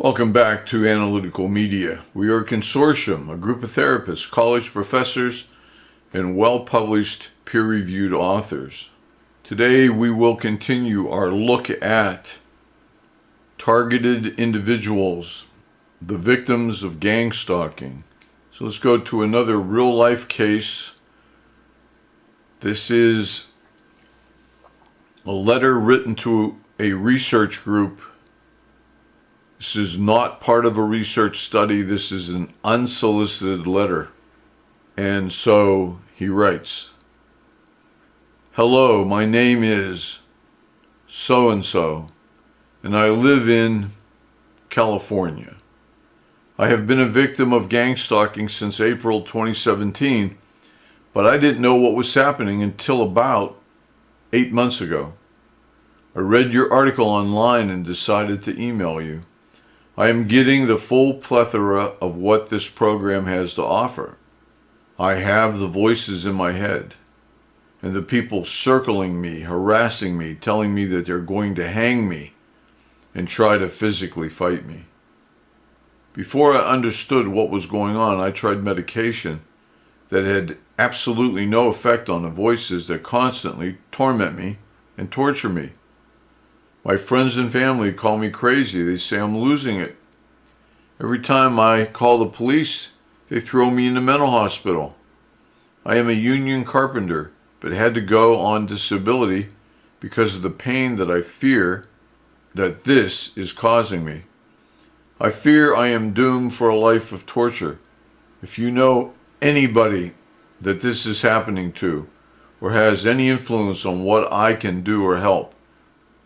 Welcome back to Analytical Media. We are a consortium, a group of therapists, college professors, and well-published, peer-reviewed authors. Today we will continue our look at targeted individuals, the victims of gang stalking. So let's go to another real-life case. This is a letter written to a research group. This is not part of a research study. This is an unsolicited letter. And so he writes, "Hello, my name is so-and-so, and I live in California. I have been a victim of gang stalking since April 2017, but I didn't know what was happening until about 8 months ago. I read your article online and decided to email you. I am getting the full plethora of what this program has to offer. I have the voices in my head, and the people circling me, harassing me, telling me that they're going to hang me and try to physically fight me. Before I understood what was going on, I tried medication that had absolutely no effect on the voices that constantly torment me and torture me. My friends and family call me crazy. They say I'm losing it. Every time I call the police, they throw me in the mental hospital. I am a union carpenter, but had to go on disability because of the pain that I fear that this is causing me. I fear I am doomed for a life of torture. If you know anybody that this is happening to, or has any influence on what I can do or help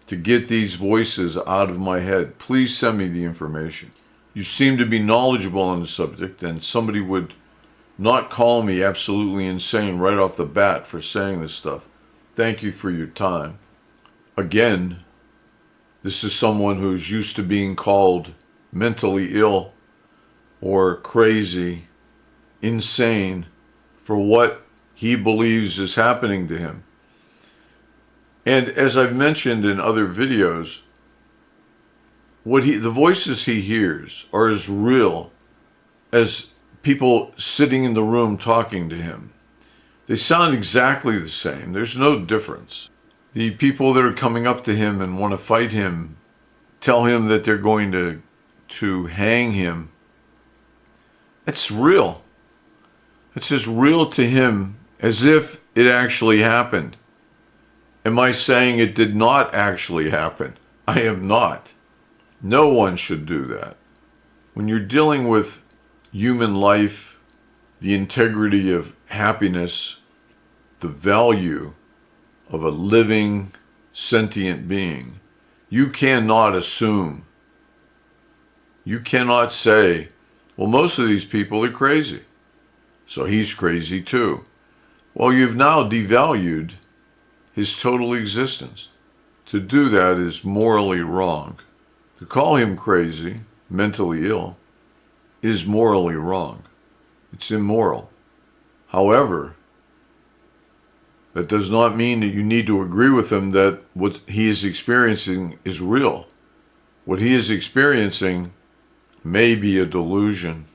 to get these voices out of my head, please send me the information. You seem to be knowledgeable on the subject, and somebody would not call me absolutely insane right off the bat for saying this stuff. Thank you for your time." Again, this is someone who's used to being called mentally ill or crazy, insane, for what he believes is happening to him. And as I've mentioned in other videos, the voices he hears are as real as people sitting in the room talking to him. They sound exactly the same. There's no difference. The people that are coming up to him and want to fight him, tell him that they're going to hang him. It's real. It's as real to him as if it actually happened. Am I saying it did not actually happen? I am not. No one should do that. When you're dealing with human life, the integrity of happiness, the value of a living, sentient being, you cannot assume. You cannot say, well, most of these people are crazy, so he's crazy too. Well, you've now devalued his total existence. To do that is morally wrong. To call him crazy, mentally ill, is morally wrong. It's immoral. However, that does not mean that you need to agree with him that what he is experiencing is real. What he is experiencing may be a delusion,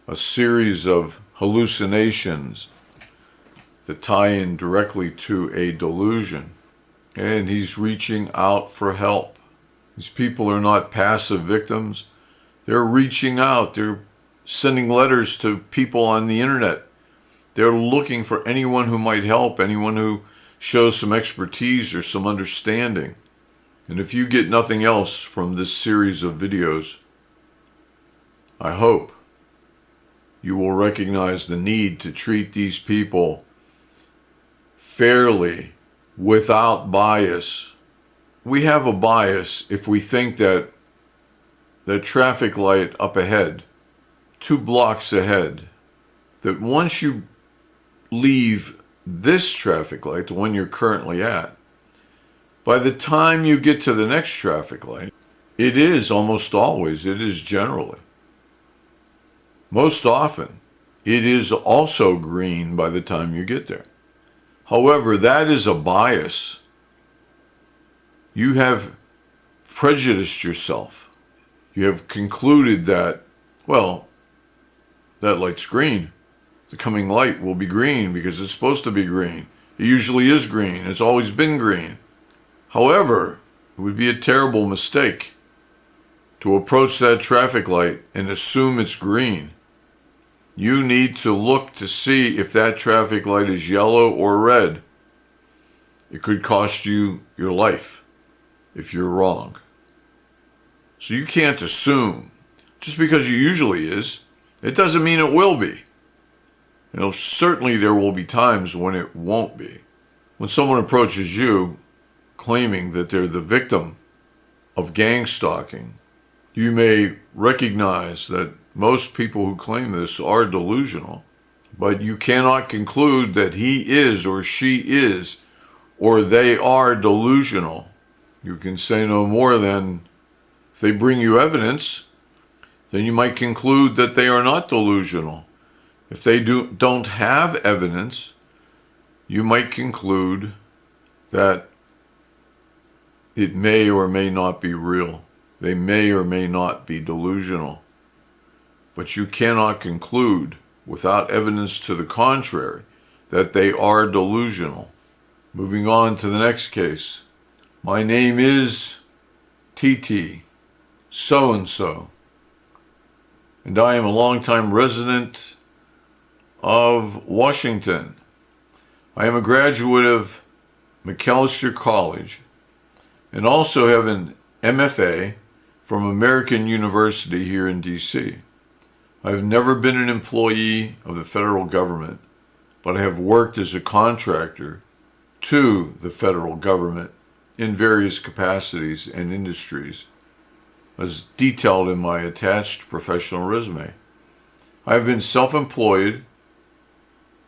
a series of hallucinations that tie in directly to a delusion. And he's reaching out for help. These people are not passive victims. They're reaching out. They're sending letters to people on the internet. They're looking for anyone who might help, anyone who shows some expertise or some understanding. And if you get nothing else from this series of videos, I hope you will recognize the need to treat these people fairly, without bias. We have a bias if we think that the traffic light up ahead, 2 blocks ahead, that once you leave this traffic light, the one you're currently at, by the time you get to the next traffic light, it is almost always, it is generally, most often, it is also green by the time you get there. However, that is a bias. You have prejudiced yourself. You have concluded that, well, that light's green. The coming light will be green because it's supposed to be green. It usually is green. It's always been green. However, it would be a terrible mistake to approach that traffic light and assume it's green. You need to look to see if that traffic light is yellow or red. It could cost you your life if you're wrong. So you can't assume. Just because it usually is, it doesn't mean it will be. Certainly there will be times when it won't be. When someone approaches you claiming that they're the victim of gang stalking, you may recognize that most people who claim this are delusional, but you cannot conclude that he is or she is or they are delusional. You can say no more than, if they bring you evidence, then you might conclude that they are not delusional. If they don't have evidence, you might conclude that it may or may not be real. They may or may not be delusional. But you cannot conclude, without evidence to the contrary, that they are delusional. Moving on to the next case. My name is TT, so-and-so, and I am a longtime resident of Washington. I am a graduate of McAllister College and also have an MFA from American University here in D.C. I have never been an employee of the federal government, but I have worked as a contractor to the federal government in various capacities and industries, as detailed in my attached professional resume. I have been self-employed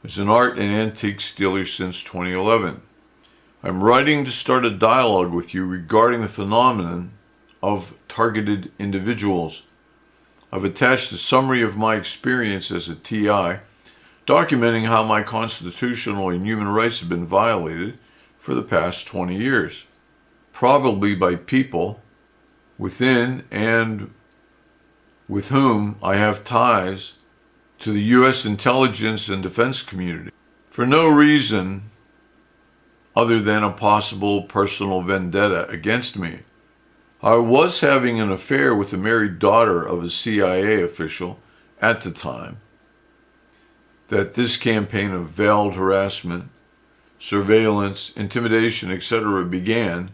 as an art and antiques dealer since 2011. I'm writing to start a dialogue with you regarding the phenomenon of targeted individuals. I've attached a summary of my experience as a TI, documenting how my constitutional and human rights have been violated for the past 20 years, probably by people within and with whom I have ties to the U.S. intelligence and defense community, for no reason other than a possible personal vendetta against me. I was having an affair with the married daughter of a CIA official at the time that this campaign of veiled harassment, surveillance, intimidation, etc. began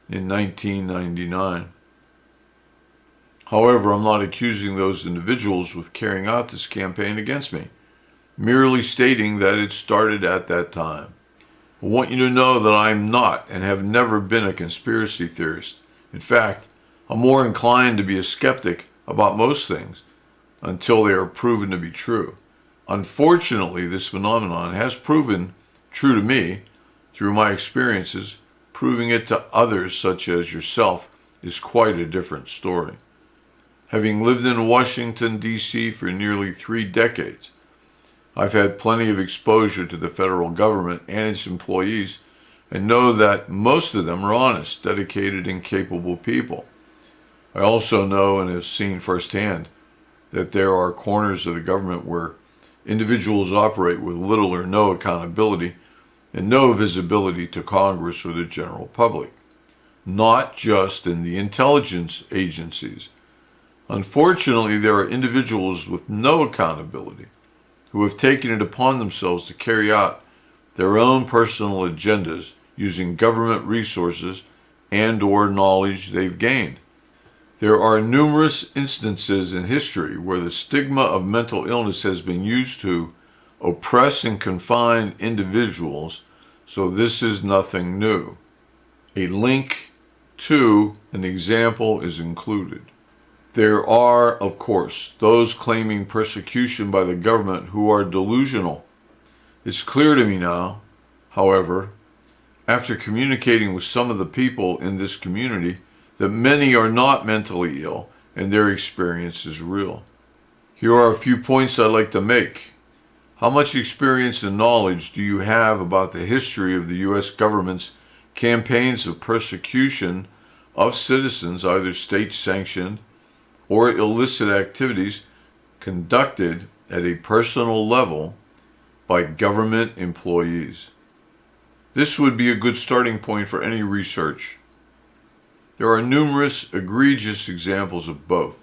in 1999. However, I'm not accusing those individuals with carrying out this campaign against me, merely stating that it started at that time. I want you to know that I'm not and have never been a conspiracy theorist. In fact, I'm more inclined to be a skeptic about most things until they are proven to be true. Unfortunately, this phenomenon has proven true to me through my experiences. Proving it to others, such as yourself, is quite a different story. Having lived in Washington, D.C. for nearly 3 decades, I've had plenty of exposure to the federal government and its employees and know that most of them are honest, dedicated, and capable people. I also know and have seen firsthand that there are corners of the government where individuals operate with little or no accountability and no visibility to Congress or the general public, not just in the intelligence agencies. Unfortunately, there are individuals with no accountability who have taken it upon themselves to carry out their own personal agendas using government resources and/or knowledge they've gained. There are numerous instances in history where the stigma of mental illness has been used to oppress and confine individuals, so this is nothing new. A link to an example is included. There are, of course, those claiming persecution by the government who are delusional. It's clear to me now, however, after communicating with some of the people in this community, that many are not mentally ill and their experience is real. Here are a few points I'd like to make. How much experience and knowledge do you have about the history of the U.S. government's campaigns of persecution of citizens, either state-sanctioned or illicit activities conducted at a personal level by government employees. This would be a good starting point for any research. There are numerous egregious examples of both.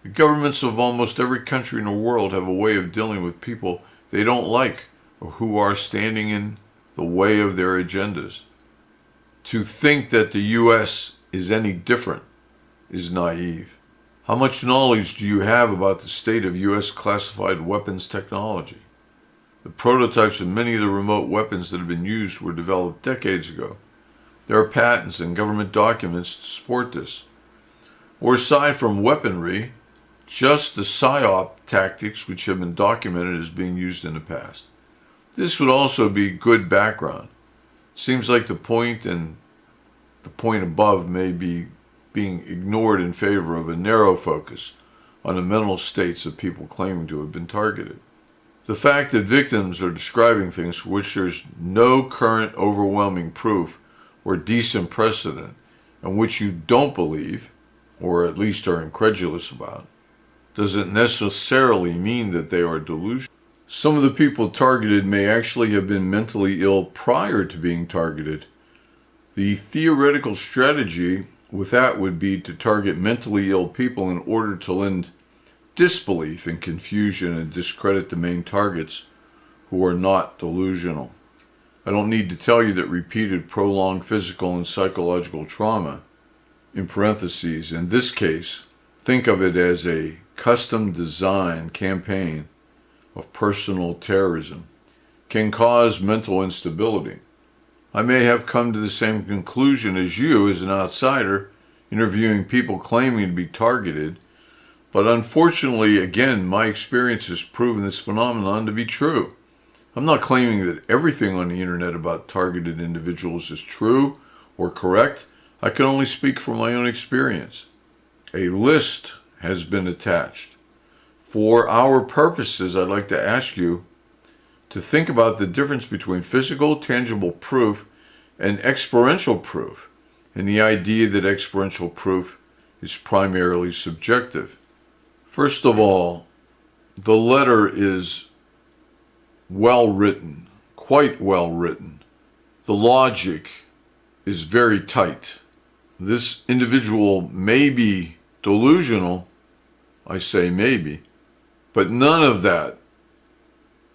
The governments of almost every country in the world have a way of dealing with people they don't like or who are standing in the way of their agendas. To think that the U.S. is any different is naive. How much knowledge do you have about the state of U.S. classified weapons technology? The prototypes of many of the remote weapons that have been used were developed decades ago. There are patents and government documents to support this. Or aside from weaponry, just the PSYOP tactics which have been documented as being used in the past. This would also be good background. It seems like the point and the point above may be being ignored in favor of a narrow focus on the mental states of people claiming to have been targeted. The fact that victims are describing things for which there's no current overwhelming proof or decent precedent, and which you don't believe, or at least are incredulous about, doesn't necessarily mean that they are delusional. Some of the people targeted may actually have been mentally ill prior to being targeted. The theoretical strategy with that would be to target mentally ill people in order to lend disbelief and confusion and discredit the main targets who are not delusional. I don't need to tell you that repeated prolonged physical and psychological trauma, in parentheses, in this case, think of it as a custom design campaign of personal terrorism, can cause mental instability. I may have come to the same conclusion as you as an outsider interviewing people claiming to be targeted, but unfortunately, again, my experience has proven this phenomenon to be true. I'm not claiming that everything on the internet about targeted individuals is true or correct. I can only speak from my own experience. A list has been attached. For our purposes, I'd like to ask you to think about the difference between physical, tangible proof and experiential proof, and the idea that experiential proof is primarily subjective. First of all, the letter is well written, quite well written. The logic is very tight. This individual may be delusional, I say maybe, but none of that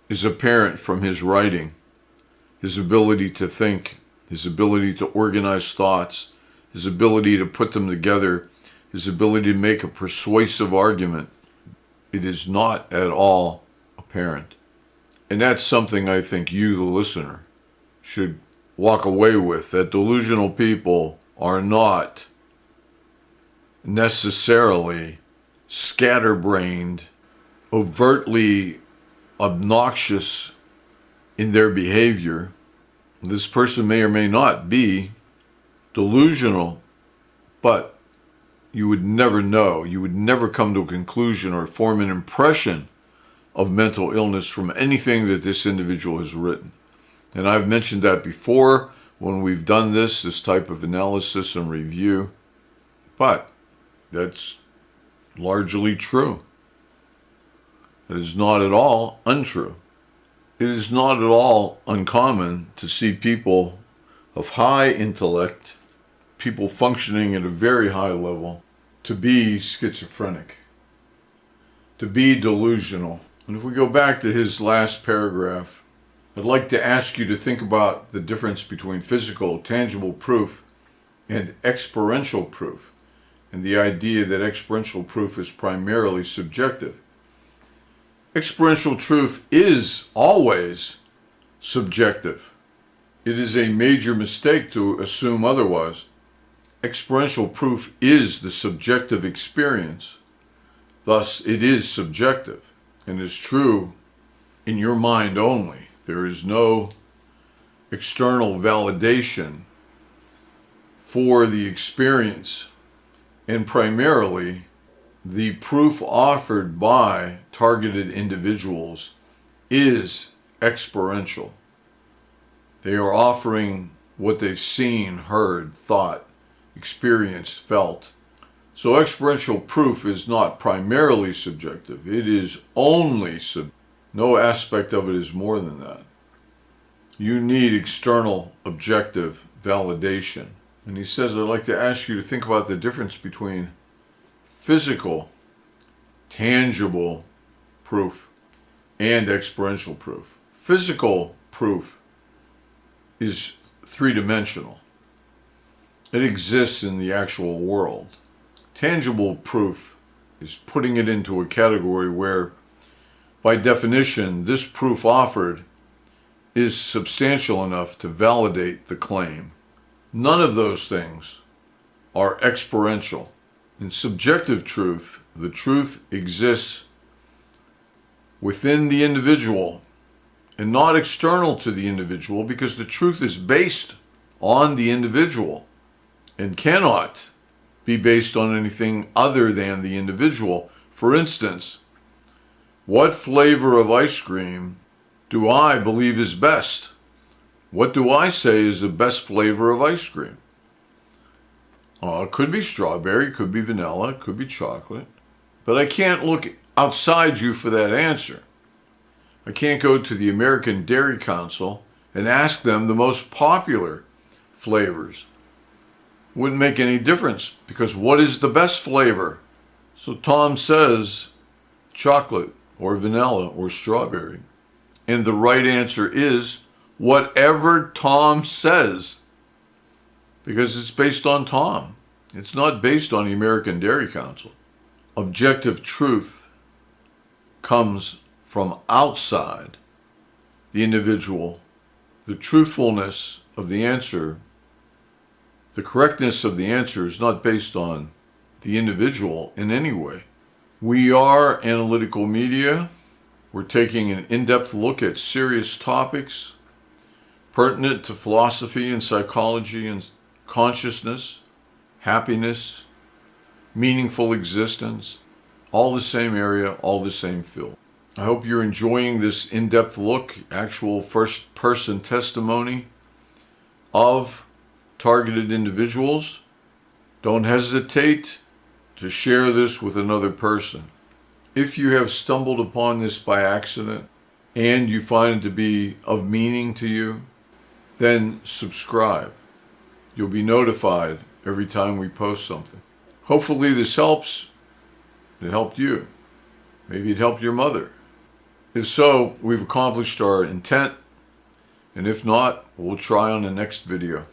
is apparent from his writing, his ability to think, his ability to organize thoughts, his ability to put them together, his ability to make a persuasive argument. It is not at all apparent. And that's something I think you, the listener, should walk away with, that delusional people are not necessarily scatterbrained, overtly obnoxious in their behavior. This person may or may not be delusional, but you would never know. You would never come to a conclusion or form an impression of mental illness from anything that this individual has written. And I've mentioned that before when we've done this type of analysis and review, but that's largely true. It is not at all untrue. It is not at all uncommon to see people of high intellect, people functioning at a very high level, to be schizophrenic, to be delusional. And if we go back to his last paragraph, I'd like to ask you to think about the difference between physical, tangible proof and experiential proof, and the idea that experiential proof is primarily subjective. Experiential truth is always subjective. It is a major mistake to assume otherwise. Experiential proof is the subjective experience. Thus, it is subjective and is true in your mind only. There is no external validation for the experience, and primarily the proof offered by targeted individuals is experiential. They are offering what they've seen, heard, thought, experienced, felt. So experiential proof is not primarily subjective. It is only subjective. No aspect of it is more than that. You need external, objective validation. And he says, I'd like to ask you to think about the difference between physical, tangible proof and experiential proof. Physical proof is three-dimensional. It exists in the actual world. Tangible proof is putting it into a category where, by definition, this proof offered is substantial enough to validate the claim. None of those things are experiential. In subjective truth, the truth exists within the individual and not external to the individual, because the truth is based on the individual and cannot be based on anything other than the individual. For instance, what flavor of ice cream do I believe is best? What do I say is the best flavor of ice cream? It could be strawberry, it could be vanilla, it could be chocolate. But I can't look outside you for that answer. I can't go to the American Dairy Council and ask them the most popular flavors. Wouldn't make any difference, because what is the best flavor? So Tom says chocolate or vanilla or strawberry. And the right answer is whatever Tom says, because it's based on Tom. It's not based on the American Dairy Council. Objective truth comes from outside the individual. The truthfulness of the answer, the correctness of the answer, is not based on the individual in any way. We are Analytical Media. We're taking an in-depth look at serious topics pertinent to philosophy and psychology and consciousness, happiness, meaningful existence, all the same area, all the same field. I hope you're enjoying this in-depth look, actual first-person testimony of targeted individuals. Don't hesitate to share this with another person. If you have stumbled upon this by accident and you find it to be of meaning to you, then subscribe. You'll be notified every time we post something. Hopefully this helps. It helped you. Maybe it helped your mother. If so, we've accomplished our intent. And if not, we'll try on the next video.